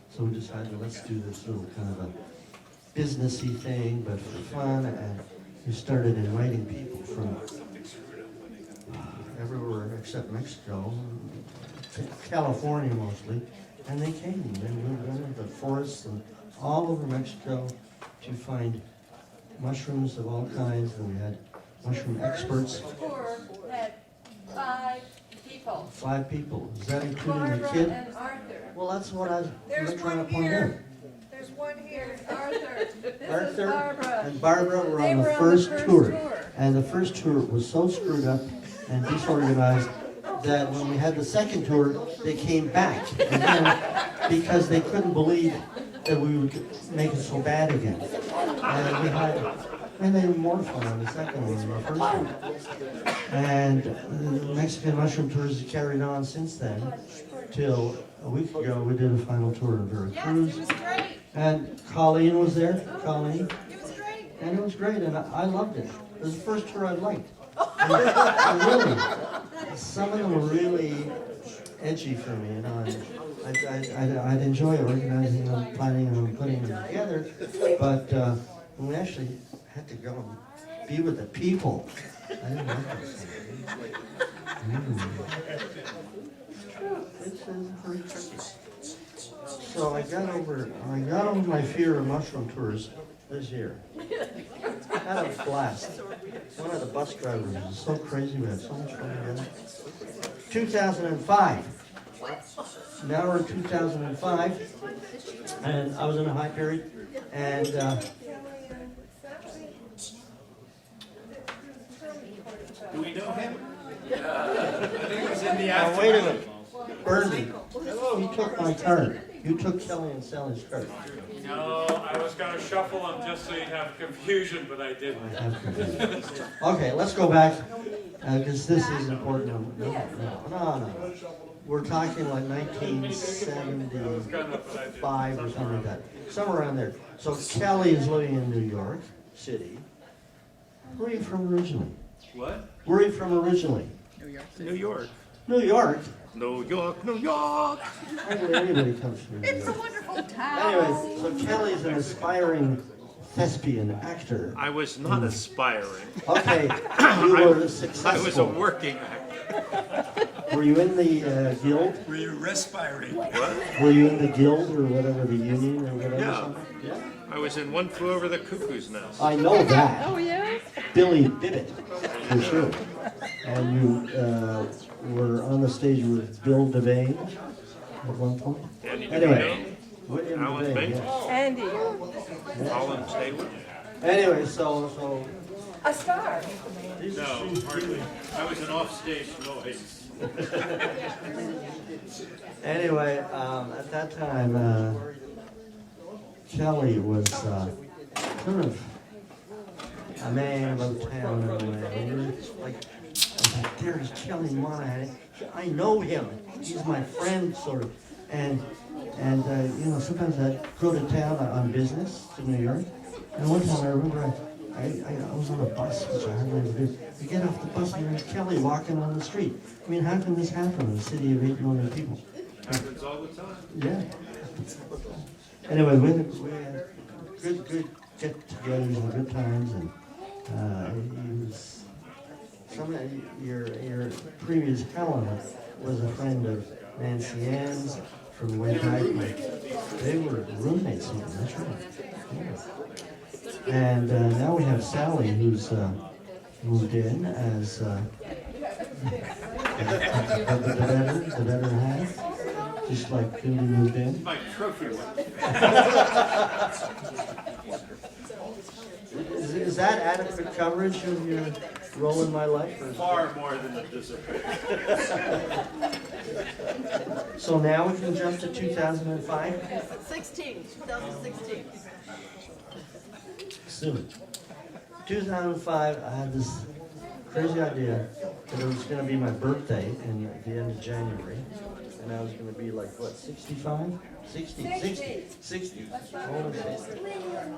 so we decided, let's do this little kind of a businessy thing, but for fun, and we started inviting people from everywhere except Mexico, California mostly, and they came. And we went into the forests and all over Mexico to find mushrooms of all kinds, and we had mushroom experts. Tour had 5 people. 5 people. Is that including the Barbara kid? and Arthur. Well, that's what I'm There's trying to one point out. here. There's one here. Arthur. This Arthur is Barbara. and Barbara were They on the were first tour. And the first tour was so screwed up and disorganized that when we had the second tour, they came back. And then, because they couldn't believe that we would make it so bad again. And they were more fun on the second one than the first one. And the Mexican mushroom tours have carried on since then, till a week ago we did a final tour in Veracruz. Yes, it was great. And Colleen was there, Colleen. It was great. And it was great, and I loved it. It was the first tour I liked. And really, some of them were really edgy for me, you know. I'd enjoy organizing them, planning them, putting them together, but when we actually had to go and be with the people, I didn't like this. It's very tricky. So I got over my fear of mushroom tours this year. I had a blast. One of the bus drivers was so crazy, we had so much fun together. 2005. Now we're in 2005, and I was in a high period, and Do we know him? I think it was in the wait a minute, Bernie, he took my card. You took Kelly and Sally's card. No, I was gonna shuffle them just so you'd have confusion, but I didn't. Okay, let's go back, because this is important. No. We're talking like 1975 or something like that. Somewhere around there. So Kelly is living in New York City. Where are you from originally? What? Where are you from originally? New York. New York? New York, New York. Hardly anybody comes from New York. It's a wonderful town. Anyway, so Kelly's an aspiring thespian actor. I was not aspiring. Okay, you were I successful. was a working actor. Were you in the guild? Were you respiring? What? Were you in the guild or whatever, the union or whatever? Yeah. Something? Yeah. I was in One Flew Over the Cuckoo's Nest. I know that. Oh, yeah? Billy Bibbit, for sure. And you were on the stage with Bill Devane at one point. Andy Anyway, William Alan Devane, Bates. yeah. Andy. Colin Taylor. Anyway, so A star. No, hardly. I was an offstage noise. anyway, at that time, Kelly was kind of a man about town in a way. I mean, like, there's Kelly Monahan. I know him. He's my friend, sort of. And you know, sometimes I'd go to town on business to New York. And one time I remember I was on a bus, which I hardly ever do. You get off the bus and there's Kelly walking on the street. I mean, how can this happen in a city of 8 million people? Happens all the time. Yeah. Anyway, we had good get-togethers and good times, and he was your previous Helen was a friend of Nancy Ann's from way back. They were roommates even. That's right. Yeah. And now we have Sally, who's moved in as the better half. Just like Cindy moved in. My trophy one. Is that adequate coverage of your role in my life? Or? Far more than it deserves. So now we can jump to 2005? 2016. Soon. 2005, I had this crazy idea that it was going to be my birthday at the end of January. And I was going to be like, what, 65? 60. I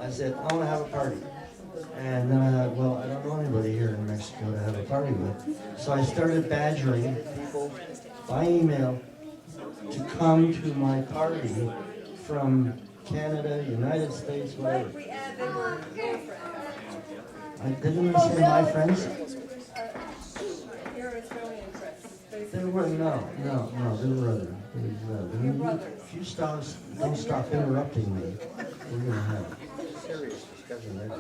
said, I want to have a party. And then I thought, well, I don't know anybody here in Mexico to have a party with. So I started badgering people by email to come to my party from Canada, United States, whatever. I didn't say my friends. There were no. There were other. If you don't stop interrupting me, we're gonna have a serious discussion there.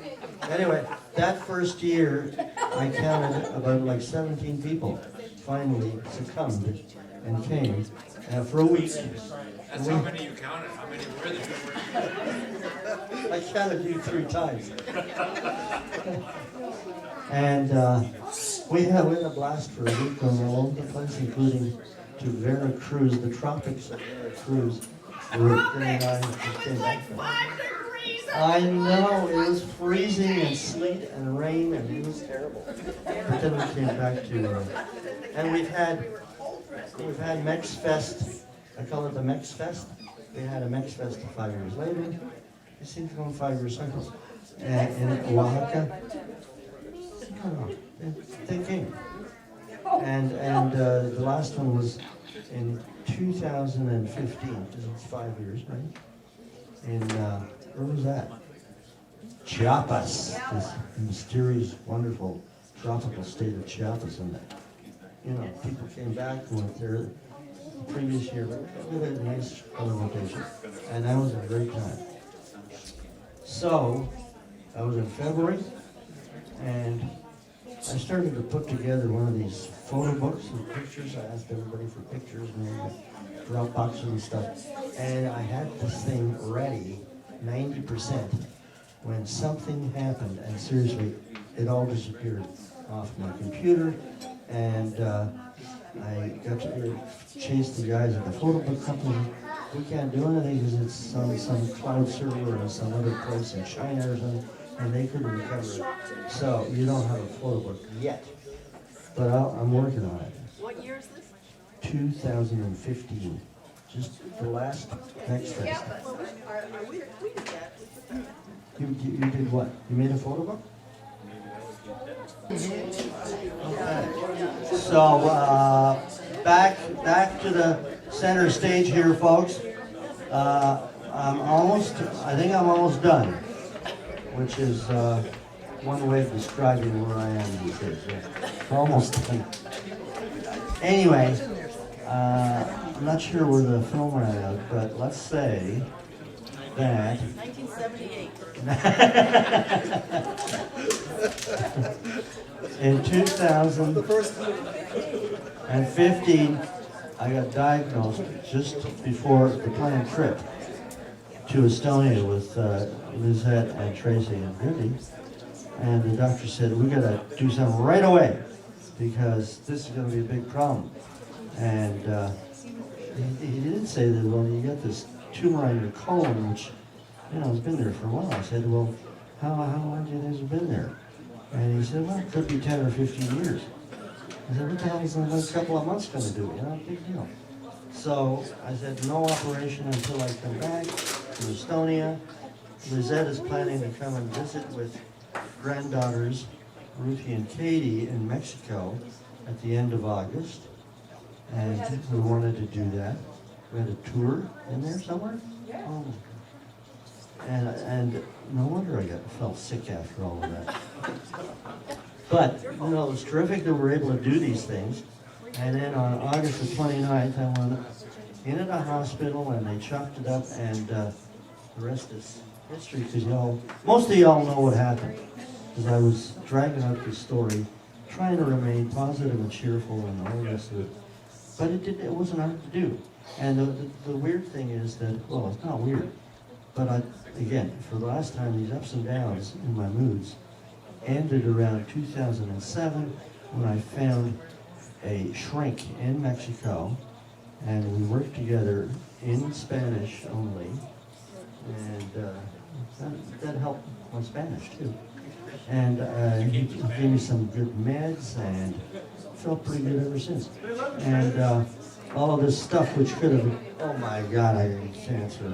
Anyway, that first year, I counted about like 17 people finally succumbed and came for a week. That's how many you counted. How many were there? I counted you 3 times. And we had a blast for a week going all over the place, including to Veracruz, the tropics of Veracruz. Where Gary and I just came back from. I know, it was freezing and sleet and rain, and it was terrible. But then we came back to, and we've had Mexfest. I call it the Mexfest. We had a Mexfest 5 years later. It seems to go in 5-year cycles. And in Oaxaca. No, they came. And the last one was in 2015, because it's 5 years, right? In, where was that? Chiapas, this mysterious, wonderful, tropical state of Chiapas. And, you know, people came back from there the previous year, but we had a nice color rotation. And that was a great time. So, that was in February, and I started to put together one of these photo books with pictures. I asked everybody for pictures and drop boxes and stuff. And I had this thing ready, 90%, when something happened, and seriously, it all disappeared off my computer, and I got to chase the guys at the photo book company, we can't do anything because it's on some cloud server in some other place in China or something, and they couldn't recover it. So you don't have a photo book yet, but I'm working on it. What year is this? 2015, just the last next fest. We did that. You did what? You made a photo book? Okay. So back to the center stage here, folks. I think I'm almost done, which is one way of describing where I am these days. Yeah. We're almost done. Anyway, I'm not sure where the film ran out, but let's say that 1978. in 2015, I got diagnosed just before the planned trip to Estonia with Lizette and Tracy and Brittany. And the doctor said, we gotta do something right away because this is gonna be a big problem. And he didn't say that, well, you got this tumor on your colon, which, you know, has been there for a while. I said, well, how long do you think it's been there? And he said, well, it could be 10 or 15 years. I said, what the hell is the next couple of months going to do? You know, big deal. So I said, no operation until I come back to Estonia. Lizette is planning to come and visit with granddaughters, Ruthie and Katie, in Mexico at the end of August. And we wanted to do that. We had a tour in there somewhere. Oh. And no wonder I felt sick after all of that. But, you know, it was terrific that we were able to do these things. And then on August the 29th, I went into the hospital and they chopped it up, and the rest is history, because most of y'all know what happened. Because I was dragging out this story, trying to remain positive and cheerful and all the rest of it. But it wasn't hard to do. And the weird thing is that, well, it's not weird, but again, for the last time, these ups and downs in my moods ended around 2007 when I found a shrink in Mexico, and we worked together in Spanish only, and that helped my Spanish too. And he gave me some good meds, and felt pretty good ever since. And all of this stuff, which could have, oh my God, I had cancer.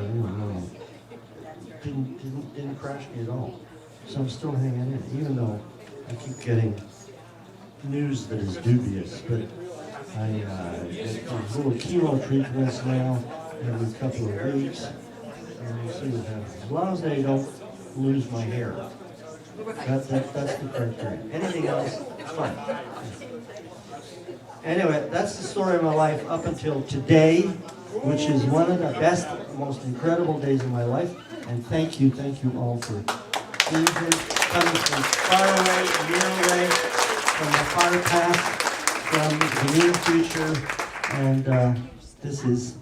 Didn't crash me at all. So I'm still hanging in, even though I keep getting news that is dubious. But I get these little chemo treatments now every couple of weeks, and we'll see what happens. As long as they don't lose my hair. That's the criteria. Anything else, it's fine. Anyway, that's the story of my life up until today, which is one of the best, most incredible days of my life. And thank you all for being here, coming from far away, near away, from the far past, from the near future, and this is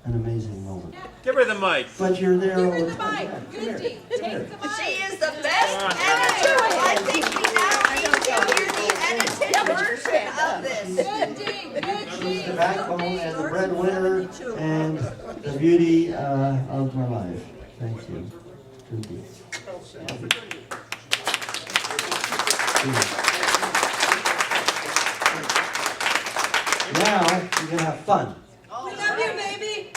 an amazing moment. Give her the mic. But you're there all Give the her the time. mic. Goody, take the mic. She is the best editor. I think we now need to hear the edited version of this. She's the backbone and the breadwinner and the beauty of my life. Thank you. Trudy. Now you're gonna have fun. We love you, baby.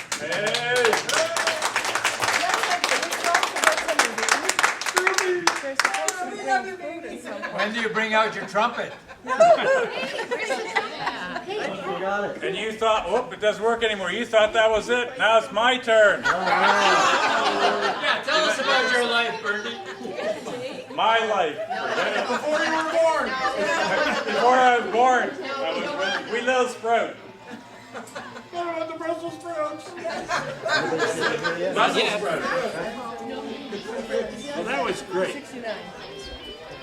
We love you, baby. When do you bring out your trumpet? Got it. And you thought, oh, it doesn't work anymore. You thought that was it. Now it's my turn. Yeah, tell us about your life, Bertie. My life. Before you were born. Before I was born, I was with wee little sprout. The Brussels sprouts. Well, that was great.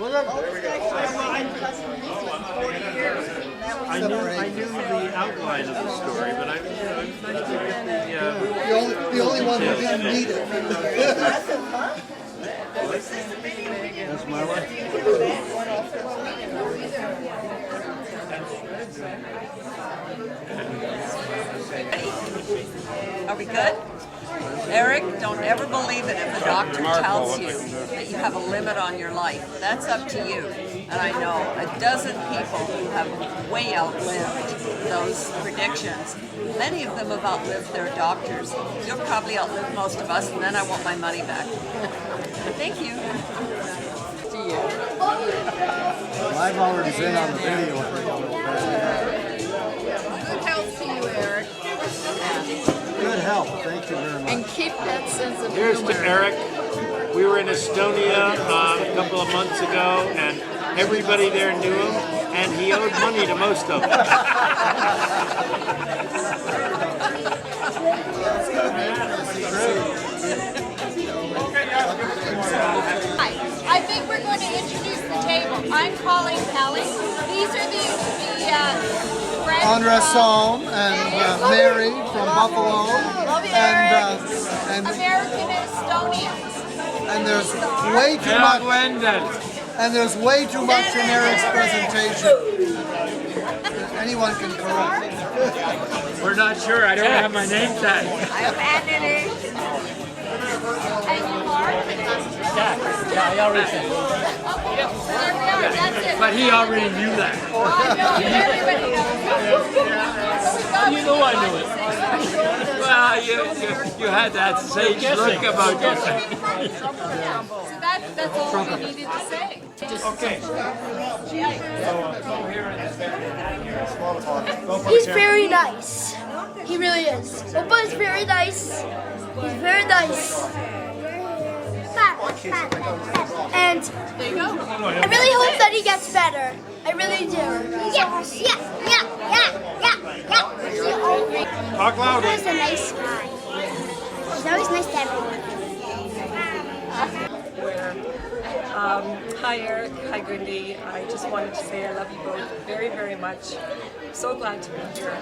I knew the outline of the story, but it was nice to get The only one who didn't need it. That's my life. Are we good? Eric, don't ever believe it if a doctor tells you that you have a limit on your life. That's up to you. And I know a dozen people who have way outlived those predictions. Many of them have outlived their doctors. You'll probably outlive most of us, and then I want my money back. Thank you. To you. Well, I've already been on the video for you. Good health to you, Eric. Good help. Thank you very much. And keep that sense of Here's humor. to Eric. We were in Estonia a couple of months ago, and everybody there knew him, and he owed money to most of them. Hi, I think we're going to introduce the table. I'm calling Kelly. These are the friends Andres from Sohm and Mary from Buffalo, Love you, Eric. and American Estonians. and there's way too much. And there's way too much in Eric's presentation. Anyone can correct. We're not sure. I don't have my name tag. I'm Annie. And you are? Yeah, I already said. Okay, there we are. That's it. But he already knew that. Oh, I know. Everybody knows. You know I knew it. Well, you had that sage look about you. So that's all we needed to say. Okay. He's very nice. He really is. Opa is very nice. He's very nice. And I really hope that he gets better. I really do. Yeah. Talk louder. He's a nice guy. He's always nice to everyone. Hi Eric, hi Grindy. I just wanted to say I love you both very, very much. So glad to be here.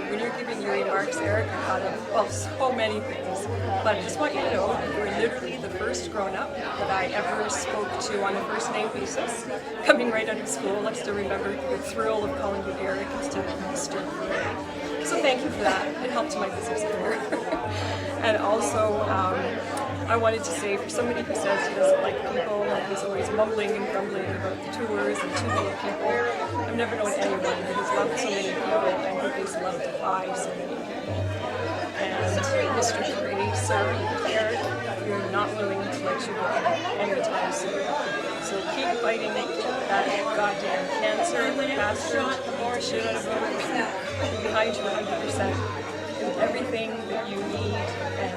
When you're giving your remarks, Eric, I thought of, well, so many things. But I just want you to know you were literally the first grown-up that I ever spoke to on a first-name basis. Coming right out of school, I still remember the thrill of calling you Eric instead of Mr. So thank you for that. It helped my business career. And also, I wanted to say, for somebody who says he doesn't like people and he's always mumbling and grumbling about the tours and too many people, I've never known anyone who has loved so many people and who is loved by so many people. And Mr. Gray, sir, Eric, you're not willing to let you go anytime soon. So keep fighting that goddamn cancer, bastard, the shit out of him. Behind you 100%. And everything that you need and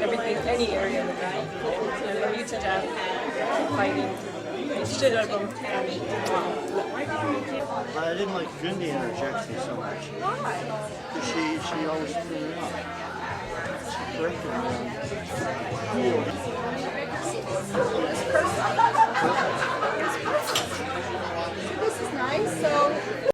everything, any area of the guy. I love you to death. Fighting the shit out of them. I didn't like Grindy interjection so much. Why? Because she always threw me off. She corrected me. This is nice. So